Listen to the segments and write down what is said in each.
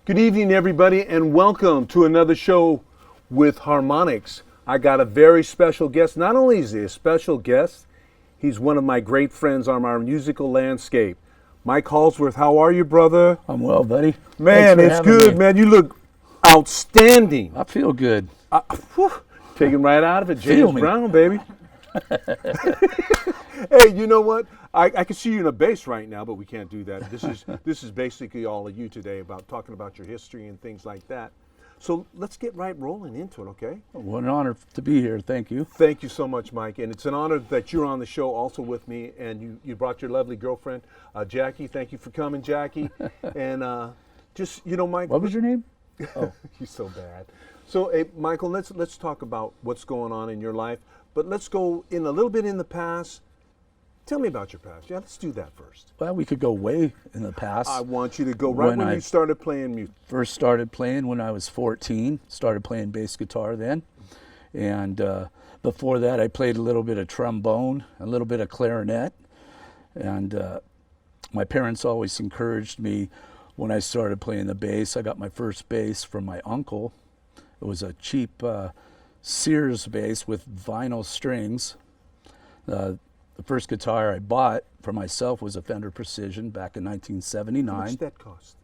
Good evening, everybody, and welcome to another show with Harmonics. I got a very special guest. Not only is he a special guest, he's one of my great friends on our musical landscape. Mike Holsworth, how are you, brother? I'm well, buddy. Man, it's good, man. You look outstanding. I feel good. Taking right out of it, James Brown, baby. Hey, you know what? I can see you in a bass right now, but we can't do that. This is basically all of you today, about talking about your history and things like that. So let's get right rolling into it, okay? What an honor to be here. Thank you. Thank you so much, Mike. And it's an honor that you're on the show also with me, and you brought your lovely girlfriend, Jackie. Thank you for coming, Jackie. And just, you know, Mike. What was your name? Oh, you're so bad. So, hey, Michael, let's talk about what's going on in your life, but let's go in a little bit in the past. Tell me about your past. Yeah, let's do that first. Well, we could go way in the past. I want you to go right when you started playing music. First started playing when I was 14. Started playing bass guitar then. And before that, I played a little bit of trombone, a little bit of clarinet. And my parents always encouraged me when I started playing the bass. I got my first bass from my uncle. It was a cheap Sears bass with vinyl strings. The first guitar I bought for myself was a Fender Precision back in 1979. How much did that cost?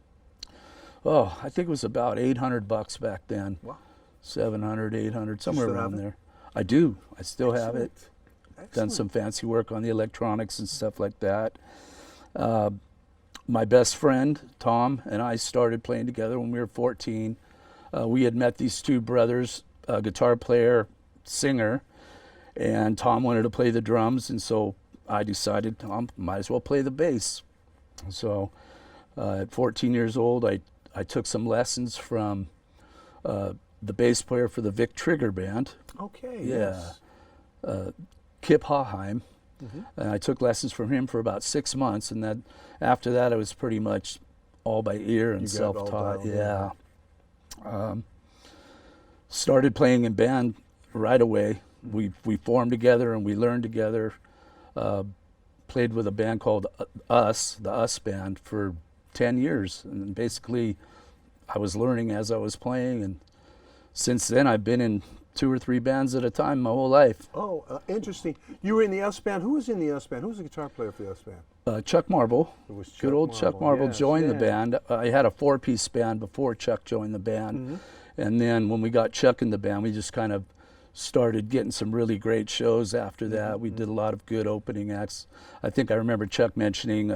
Oh, I think it was about $800 back then. Wow. 700, 800, somewhere around there. I do. I still have it. Excellent. Done some fancy work on the electronics and stuff like that. My best friend, Tom, and I started playing together when we were 14. We had met these two brothers, a guitar player, singer, and Tom wanted to play the drums, and so I decided I might as well play the bass. So at 14 years old, I took some lessons from the bass player for the Vic Trigger Band. Okay, yeah. Yes. Kip Haheim. Mm-hmm. And I took lessons from him for about 6 months, and then after that I was pretty much all by ear and self-taught. Yeah. Started playing in band right away. We formed together and we learned together. Played with a band called Us, the Us Band, for 10 years. And basically, I was learning as I was playing. And since then, I've been in 2 or 3 bands at a time my whole life. Oh, interesting. You were in the Us Band. Who was in the Us Band? Who was the guitar player for the Us Band? Chuck Marble. It was Chuck Good old Marble. Chuck Marble joined the yeah. band. I had a 4-piece band before Chuck joined the band. Mm-hmm. And then when we got Chuck in the band, we just kind of started getting some really great shows after that. We did a lot of good opening acts. I think I remember Chuck mentioning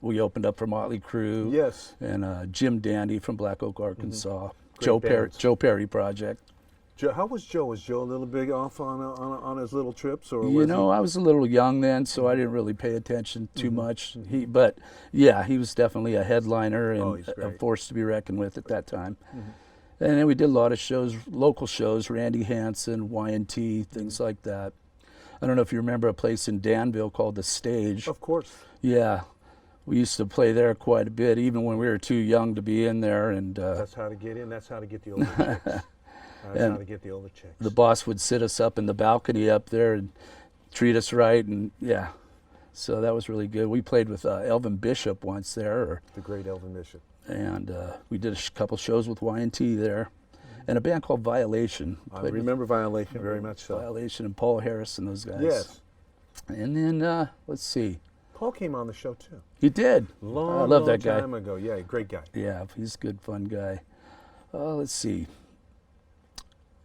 we opened up for Motley Crue. Yes. And Jim Dandy from Black Oak, Arkansas. Mm-hmm. Joe Perry Project. How was Joe? Was Joe a little big off on his little trips, or you know, I was a little young then, so I didn't really pay attention too much. But yeah, he was definitely a headliner and a force to be reckoned with at that time. Mm-hmm. And then we did a lot of shows, local shows, Randy Hansen, Y&T, things like that. I don't know if you remember a place in Danville called The Stage. Of course. Yeah. We used to play there quite a bit, even when we were too young to be in there. And that's how to get in. That's how to get the older chicks. That's how to get the older chicks. The boss would sit us up in the balcony up there and treat us right. And yeah. So that was really good. We played with Elvin Bishop once there. The great Elvin Bishop. And we did a couple shows with Y&T there, and a band called Violation. I remember Violation very much so. Violation and Paul Harris and those guys. Yes. And then, let's see. Paul came on the show too. He did. I love that guy. Long time ago. Yeah, great guy. Yeah, he's a good, fun guy. Let's see.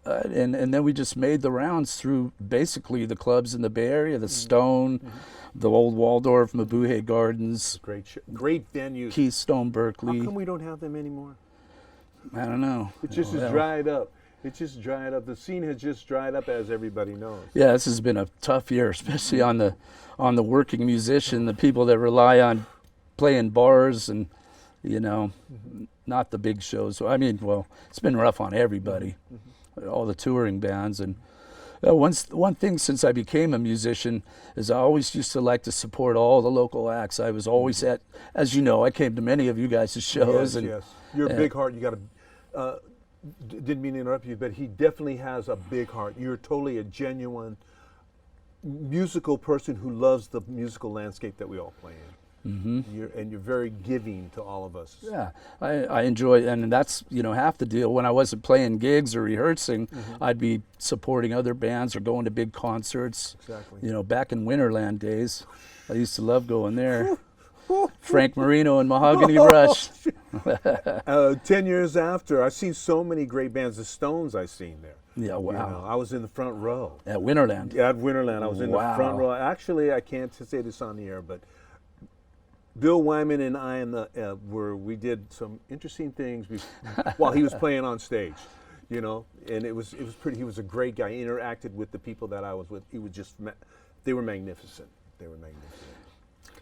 And then we just made the rounds through basically the clubs in the Bay Area, the Stone, the old Waldorf, Mabuhay Gardens. Great venues. Keystone, Berkeley. How come we don't have them anymore? I don't know. It just has dried up. It just dried up. The scene has just dried up, as everybody knows. Yeah, this has been a tough year, especially on the working musician, the people that rely on playing bars and, you know, not the big shows. I mean, well, it's been rough on everybody, all the touring bands. And one thing since I became a musician is I always used to like to support all the local acts. I was always at, as you know, I came to many of you guys' shows. Yes, and, yes. You're a big heart. You got a. Didn't mean to interrupt you, but he definitely has a big heart. You're totally a genuine musical person who loves the musical landscape that we all play in. You're very giving to all of us. Yeah, I enjoy, and that's, you know, half the deal. When I wasn't playing gigs or rehearsing, I'd be supporting other bands or going to big concerts. Exactly. You know, back in Winterland days, I used to love going there. Frank Marino and Mahogany Rush. 10 years after, I've seen so many great bands. The Stones I've seen there. Yeah, wow. You know, I was in the front row. At Winterland. At Winterland, I was in the front row. Actually, I can't say this on the air, but Bill Wyman and I we did some interesting things while he was playing on stage, you know, and it was pretty. He was a great guy. He interacted with the people that I was with. He was just, they were magnificent. They were magnificent.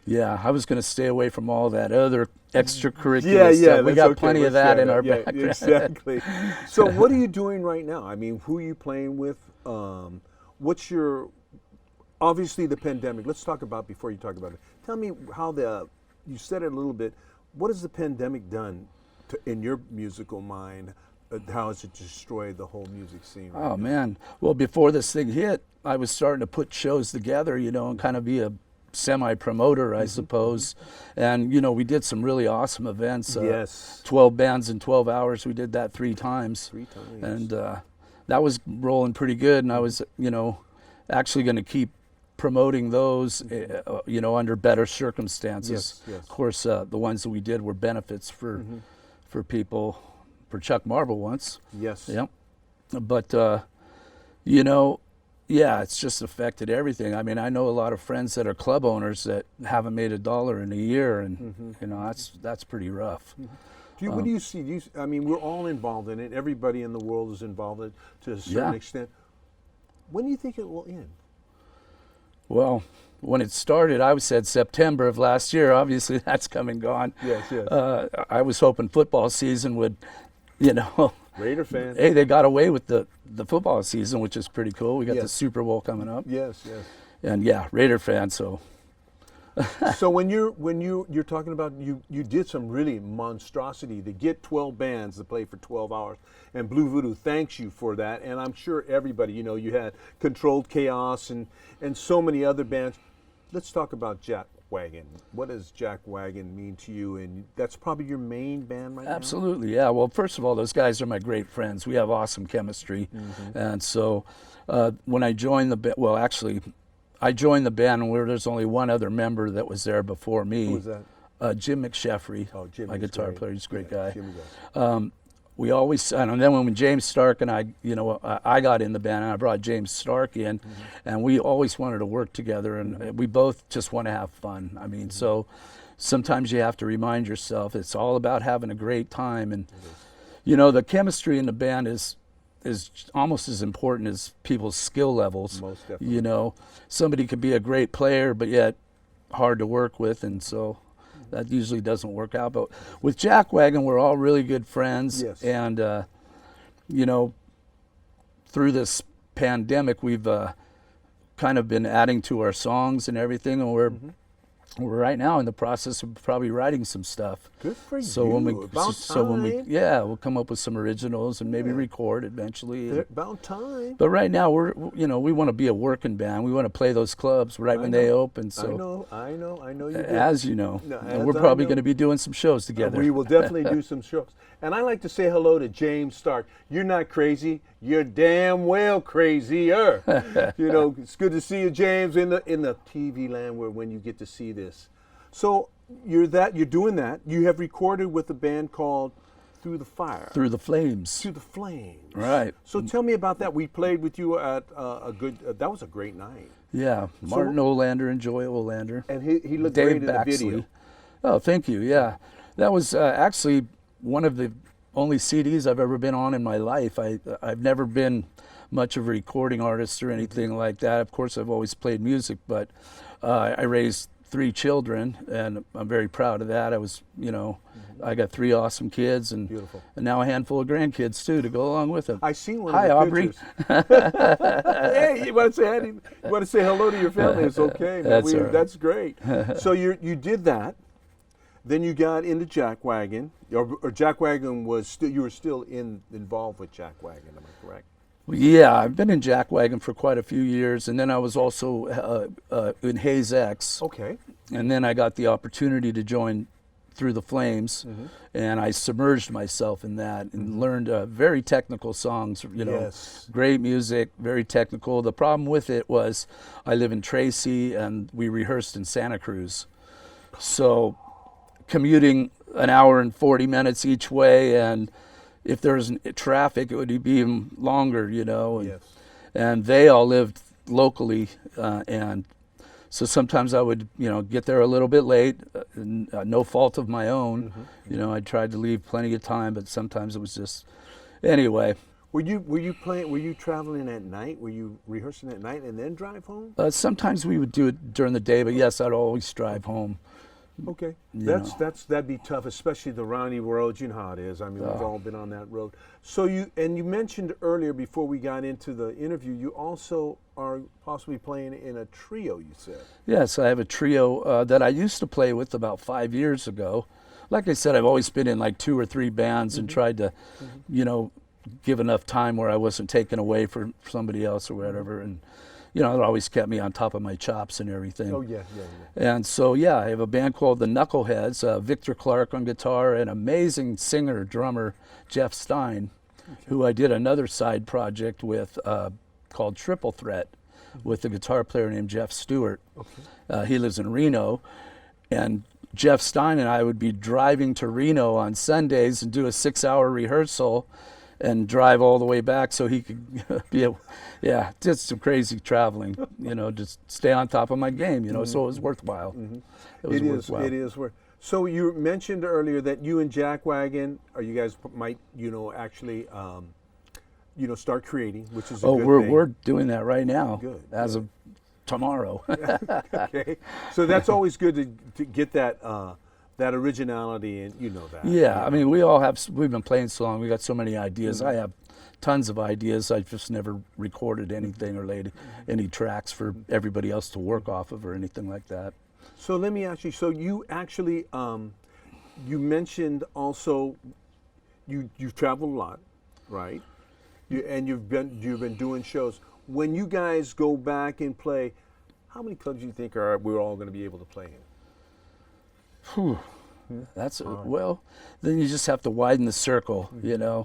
Yeah, I was going to stay away from all that other extracurricular stuff. We got plenty of that in our background. Exactly. So what are you doing right now? I mean, who are you playing with? What's your, obviously the pandemic. Let's talk about, before you talk about it, tell me how you said it a little bit, what has the pandemic done in your musical mind? How has it destroyed the whole music scene? Right now? Man. Well, before this thing hit, I was starting to put shows together, you know, and kind of be a semi-promoter, I suppose. And, you know, we did some really awesome events. Yes. 12 bands in 12 hours. We did that 3 times. 3 times. And that was rolling pretty good. And I was, you know, actually going to keep promoting those, you know, under better circumstances. Yes. Of course, the ones that we did were benefits for people, for Chuck Marble once. Yes. Yep. But, you know, yeah, it's just affected everything. I mean, I know a lot of friends that are club owners that haven't made $1 in a year, and you know, that's pretty rough. What do you see? I mean, we're all involved in it. Everybody in the world is involved in it to a certain extent. When do you think it will end? Well, when it started, I said September of last year. Obviously, that's come and gone. Yes. I was hoping football season would, you know. Raider fan. Hey, they got away with the football season, which is pretty cool. We got the Super Bowl coming up. Yes. And yeah, Raider fan. So. So when you're talking about you did some really monstrosity to get 12 bands to play for 12 hours, and Blue Voodoo thanks you for that. And I'm sure everybody, you know, you had Controlled Chaos and so many other bands. Let's talk about Jack Wagon. What does Jack Wagon mean to you? And that's probably your main band right now? Absolutely, yeah. Well, first of all, those guys are my great friends. We have awesome chemistry. And so when I joined the band, well, actually, I joined the band where there's only one other member that was there before me. Who was that? Jim McSheffrey, Jim, my guitar great. player. He's a great guy. Jimmy guy. We always, and then when James Stark and I, you know, I got in the band and I brought James Stark in, and we always wanted to work together, and we both just want to have fun. I mean, so sometimes you have to remind yourself it's all about having a great time, and you know, the chemistry in the band is almost as important as people's skill levels. Most definitely. You know, somebody could be a great player, but yet hard to work with, and so that usually doesn't work out. But with Jack Wagon, we're all really good friends. Yes. And, you know, through this pandemic, we've kind of been adding to our songs and everything. And we're right now in the process of probably writing some stuff. Good for you. When we, About when we, time. we'll come up with some originals and maybe record eventually. About time. But right now we want to be a working band. We want to play those clubs right when they open. So I know you do. as you know, No, and as we're I probably know. going to be doing some shows together. We will definitely do some shows. And I like to say hello to James Stark. You're not crazy. You're damn well crazier. You know, it's good to see you, James, in the TV land when you get to see this. So you're doing that. You have recorded with a band called Through the Fire. Through the Flames. Through the Flames. Right. So tell me about that. We played with you at that was a great night. Yeah, Martin Olander and Joy Olander. And he looked Dave great in the Baxley. video. Oh, thank you. Yeah, that was actually one of the only CDs I've ever been on in my life. I've never been much of a recording artist or anything like that. Of course, I've always played music, but I raised 3 children, and I'm very proud of that. I was, I got 3 awesome kids, and Beautiful. and now a handful of grandkids too to go along with them. I seen one Hi, of the Aubrey. pictures. Hey, you want to say hi? You want to say hello to your family? It's okay, man. That's all right. That's great. So you did that. Then you got into Jack Wagon, or Jack Wagon was still, you were still involved with Jack Wagon. Am I correct? Yeah, I've been in Jack Wagon for quite a few years, and then I was also in Hayes X. Okay. And then I got the opportunity to join Through the Flames, Mm-hmm. and I submerged myself in that and learned very technical songs, Yes. great music, very technical. The problem with it was I live in Tracy and we rehearsed in Santa Cruz. So commuting an hour and 40 minutes each way, and if there was traffic, it would be even longer, And, Yes. and they all lived locally, and so sometimes I would, get there a little bit late, no fault of my own. Mm-hmm. I tried to leave plenty of time, but sometimes it was just, anyway. Were you playing? Were you traveling at night? Were you rehearsing at night and then drive home? Sometimes we would do it during the day, but yes, I'd always drive home. Okay, You that'd be tough, especially the roundy roads. You know how it is. I mean, we've all been on that road. So you mentioned earlier before we got into the interview, you also are possibly playing in a trio. You said. Yes, I have a trio that I used to play with about 5 years ago. Like I said, I've always been in like 2 or 3 bands and tried to, give enough time where I wasn't taken away for somebody else or whatever, and it always kept me on top of my chops and everything. Oh yeah. And so, I have a band called the Knuckleheads, Victor Clark on guitar, and amazing singer, drummer, Jeff Stein, who I did another side project with called Triple Threat with a guitar player named Jeff Stewart. Okay. He lives in Reno, and Jeff Stein and I would be driving to Reno on Sundays and do a 6-hour rehearsal and drive all the way back so he could just some crazy traveling, just stay on top of my game, so it was worthwhile. It was worthwhile. It is worth. So you mentioned earlier that you and Jack Wagon, or you guys might, actually, start creating, which is a good thing. We're doing that right now. Good. As of tomorrow. Okay. So that's always good to get that originality, and that. Yeah, I mean, we've been playing so long, we got so many ideas. I have tons of ideas. I've just never recorded anything or laid any tracks for everybody else to work off of or anything like that. So let me ask you, so you actually, you mentioned also, you've traveled a lot, right? You've been doing shows. When you guys go back and play, how many clubs do you think we're all going to be able to play in? Whew. Well, then you just have to widen the circle,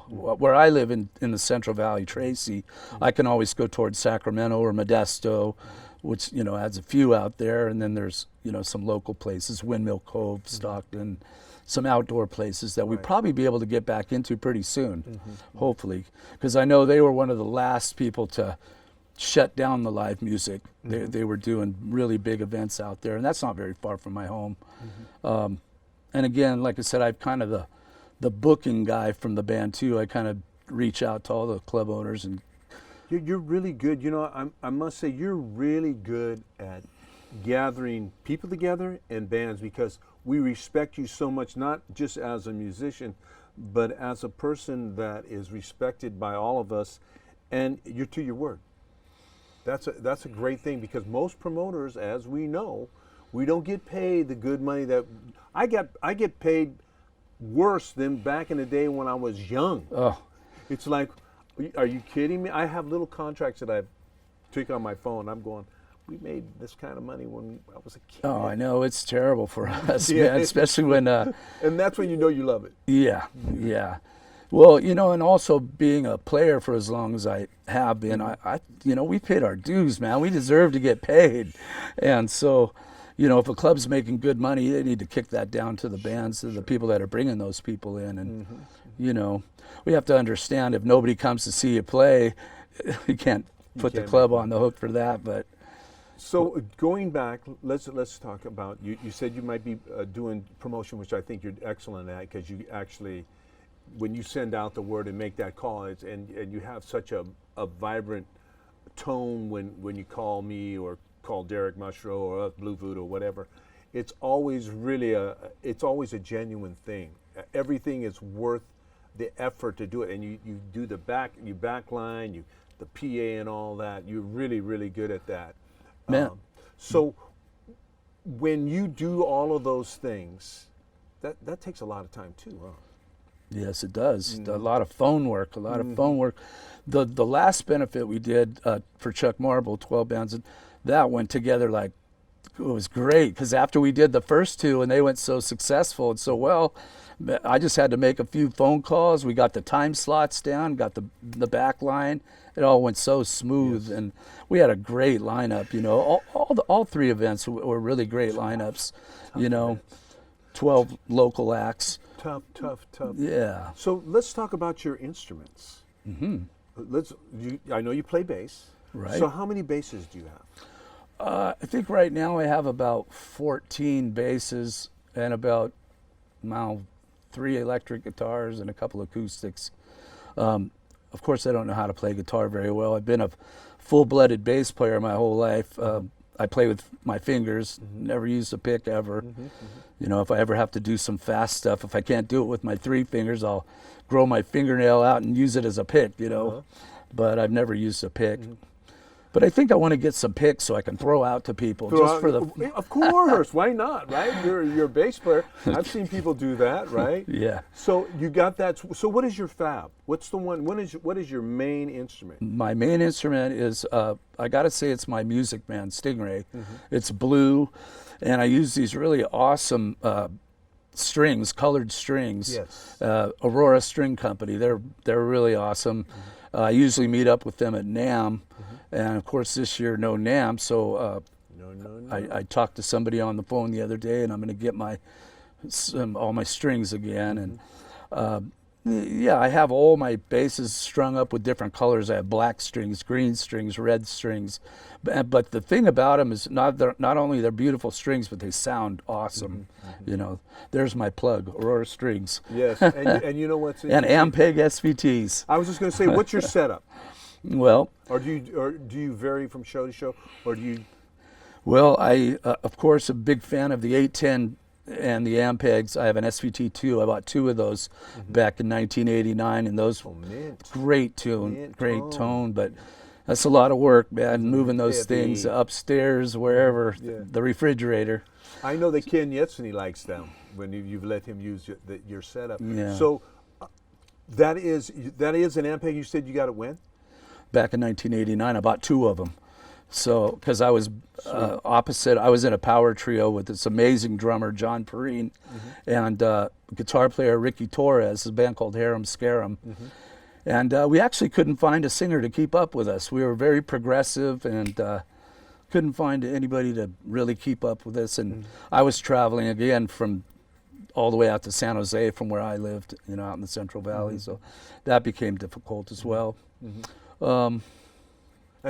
Where I live in the Central Valley, Tracy, I can always go towards Sacramento or Modesto, which, adds a few out there. And then there's, some local places, Windmill Cove, Stockton, some outdoor places that we'd probably be able to get back into pretty soon, hopefully. Because I know they were one of the last people to shut down the live music. They were doing really big events out there, and that's not very far from my home. And again, like I said, I'm kind of the booking guy from the band too. I kind of reach out to all the club owners, and you're really good. I must say you're really good at gathering people together and bands, because we respect you so much, not just as a musician, but as a person that is respected by all of us, and you're to your word. That's a great thing, because most promoters, as we know, we don't get paid the good money that I get paid worse than back in the day when I was young. oh, It's like, are you kidding me? I have little contracts that I took on my phone. I'm going, we made this kind of money when I was a kid. oh, I know, it's terrible for us, Yeah. man, especially when And that's when you know you love it. Yeah. Well, and also being a player for as long as I have been, we paid our dues, man. We deserve to get paid. And so, if a club's making good money, they need to kick that down to the bands, to the people that are bringing those people in. And, we have to understand, if nobody comes to see you play, you can't put the club on the hook for that. But So going back, let's talk about, you said you might be doing promotion, which I think you're excellent at, because you actually, when you send out the word and make that call, and you have such a vibrant tone when you call me or call Derek Mushrow or Blue Voodoo or whatever, it's always it's always a genuine thing. Everything is worth the effort to do it, and you do the backline, the PA and all that. You're really, really good at that. Man. So when you do all of those things, that takes a lot of time too, huh? Yes, it does. A lot of phone work, The last benefit we did for Chuck Marble, 12 bands, and that went together like, it was great, because after we did the first two and they went so successful and so well, I just had to make a few phone calls. We got the time slots down, got the back line. It all went so smooth, and we had a great lineup. You know, all three events were really great lineups. You know, 12 local acts. Tough. Yeah. So let's talk about your instruments. I know you play bass. Right. So how many basses do you have? I think right now I have about 14 basses and about 3 electric guitars and a couple acoustics. Of course, I don't know how to play guitar very well. I've been a full-blooded bass player my whole life. I play with my fingers, never used a pick ever. You know, if I ever have to do some fast stuff, if I can't do it with my 3 fingers, I'll grow my fingernail out and use it as a pick, you know. But I've never used a pick. But I think I want to get some picks so I can throw out to people Of course, why not, right? You're a bass player. I've seen people do that, right? Yeah. So you got that. So what is your fab? What's the one? What is your main instrument? My main instrument is I got to say it's my Music Man Stingray. It's blue, and I use these really awesome strings, colored strings. Yes. Aurora String Company. They're really awesome. I usually meet up with them at NAMM, and of course this year no NAMM, so I talked to somebody on the phone the other day, and I'm going to get all my strings again. And yeah, I have all my basses strung up with different colors. I have black strings, green strings, red strings. But the thing about them is not only they're beautiful strings, but they sound awesome. You know, there's my plug, Aurora Strings. Yes, and you know what's and Ampeg SVTs. I was just going to say, what's your setup? Well, or do you vary from show to show, or do you? Well, I of course a big fan of the 810 and the Ampegs. I have an SVT2. I bought 2 of those back in 1989, and those great tone, but that's a lot of work, man, moving those things upstairs, wherever, the refrigerator. I know that Ken Yetsen likes them when you've let him use your setup. Yeah. So that is an Ampeg. You said you got it when? Back in 1989, I bought 2 of them. So, because I was opposite, I was in a power trio with this amazing drummer, John Perrine, and guitar player, Ricky Torres, a band called Harem Scarum. And we actually couldn't find a singer to keep up with us. We were very progressive and couldn't find anybody to really keep up with us. And I was traveling again from all the way out to San Jose from where I lived, you know, out in the Central Valley. So that became difficult as well. And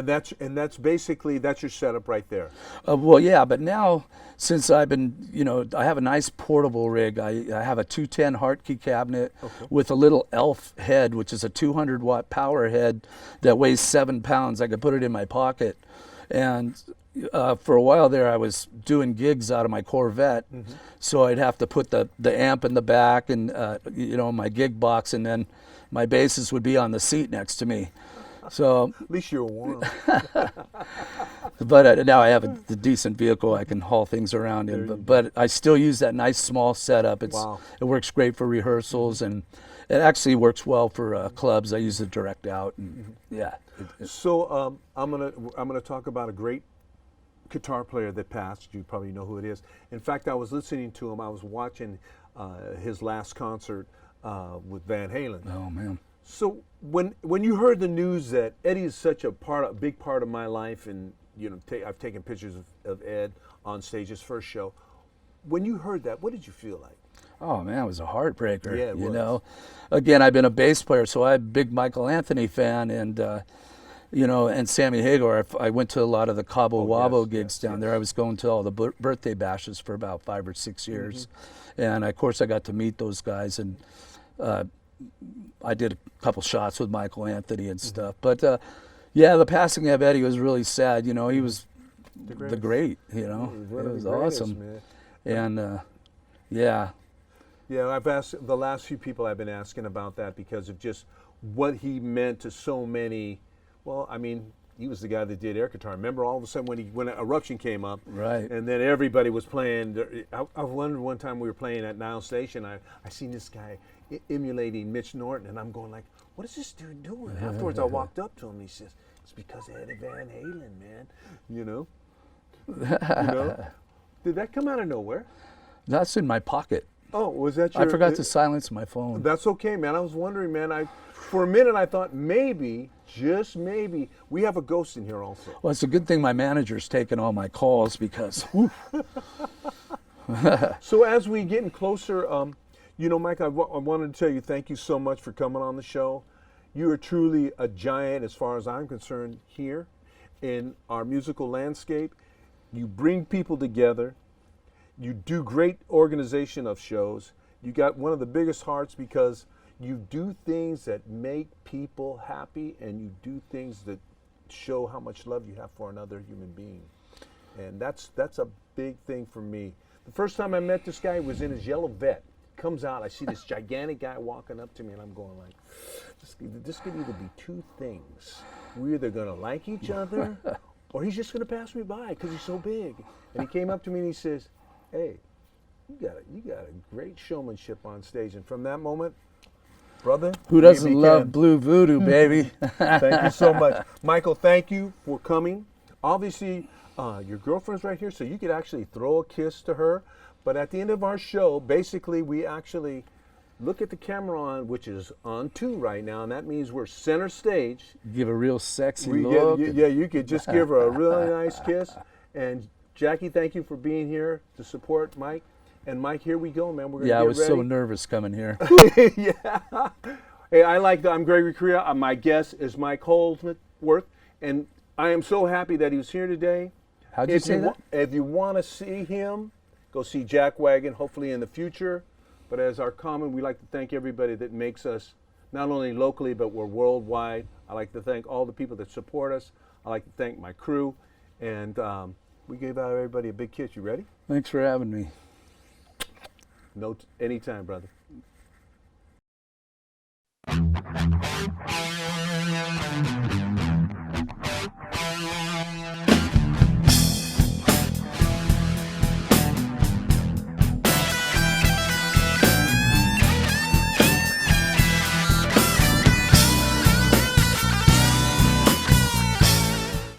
that's basically your setup right there. Well, yeah, but now since I've been, you know, I have a nice portable rig. I have a 210 Hartke cabinet with a little Elf head, which is a 200-watt power head that weighs 7 pounds. I could put it in my pocket. And for a while there, I was doing gigs out of my Corvette, so I'd have to put the amp in the back and, you know, my gig box, and then my basses would be on the seat next to me. So at least you're warm. But now I have a decent vehicle I can haul things around in. But I still use that nice small setup. It works great for rehearsals, and it actually works well for clubs. I use it direct out, and So I'm gonna talk about a great guitar player that passed. You probably know who it is. In fact, I was listening to him. I was watching his last concert with Van Halen. Oh man. So when you heard the news that Eddie is such a big part of my life, and you know, I've taken pictures of Ed on stage, his first show. When you heard that, what did you feel like? Oh man, it was a heartbreaker. Yeah, it was. You know, again, I've been a bass player, so I'm a big Michael Anthony fan, and you know, and Sammy Hagar. I went to a lot of the Cabo Wabo gigs down there. I was going to all the birthday bashes for about 5 or 6 years, and of course I got to meet those guys, and I did a couple shots with Michael Anthony and stuff. But yeah, the passing of Eddie was really sad. You know, he was the great. You know, it was awesome. Man. And yeah, Yeah, I've asked the last few people I've been asking about that because of just what he meant to so many. Well, I mean, he was the guy that did air guitar. Remember all of a sudden when Eruption came up, right. and then everybody was playing. I wondered one time we were playing at Nile Station. I seen this guy emulating Mitch Norton, and I'm going like, what is this dude doing? Afterwards, I walked up to him. And he says, it's because of Eddie Van Halen, man. You know. Did that come out of nowhere? That's in my pocket. Oh, was that your? I forgot to silence my phone. That's okay, man. I was wondering, man. For a minute I thought maybe, just maybe, we have a ghost in here also. Well, it's a good thing my manager's taking all my calls because. So as we getting closer, Mike, I wanted to tell you thank you so much for coming on the show. You are truly a giant as far as I'm concerned here in our musical landscape. You bring people together. You do great organization of shows. You got one of the biggest hearts because you do things that make people happy, and you do things that show how much love you have for another human being. And that's a big thing for me. The first time I met this guy was in his yellow vet. Comes out, I see this gigantic guy walking up to me, and I'm going like, this could either be two things. We're either gonna like each other, or he's just gonna pass me by because he's so big. And he came up to me and he says, hey, you got a great showmanship on stage. And from that moment, brother, Who doesn't love Blue Voodoo, baby? Thank you so much. Michael, thank you for coming. Obviously, your girlfriend's right here, so you could actually throw a kiss to her. But at the end of our show, basically, we actually look at the camera on, which is on 2 right now, and that means we're center stage. Give a real sexy look. You could just give her a really nice kiss. And Jackie, thank you for being here to support Mike. And Mike, here we go, man. We're gonna get ready. I was so nervous coming here. Yeah. Hey, I'm Gregory Correa. My guest is Mike Holsworth, and I am so happy that he was here today. How'd you say that? If you want to see him, go see Jack Wagon, hopefully in the future. But as our common, we like to thank everybody that makes us, not only locally, but we're worldwide. I like to thank all the people that support us. I like to thank my crew. And we gave out everybody a big kiss. You ready? Thanks for having me. No, anytime, brother.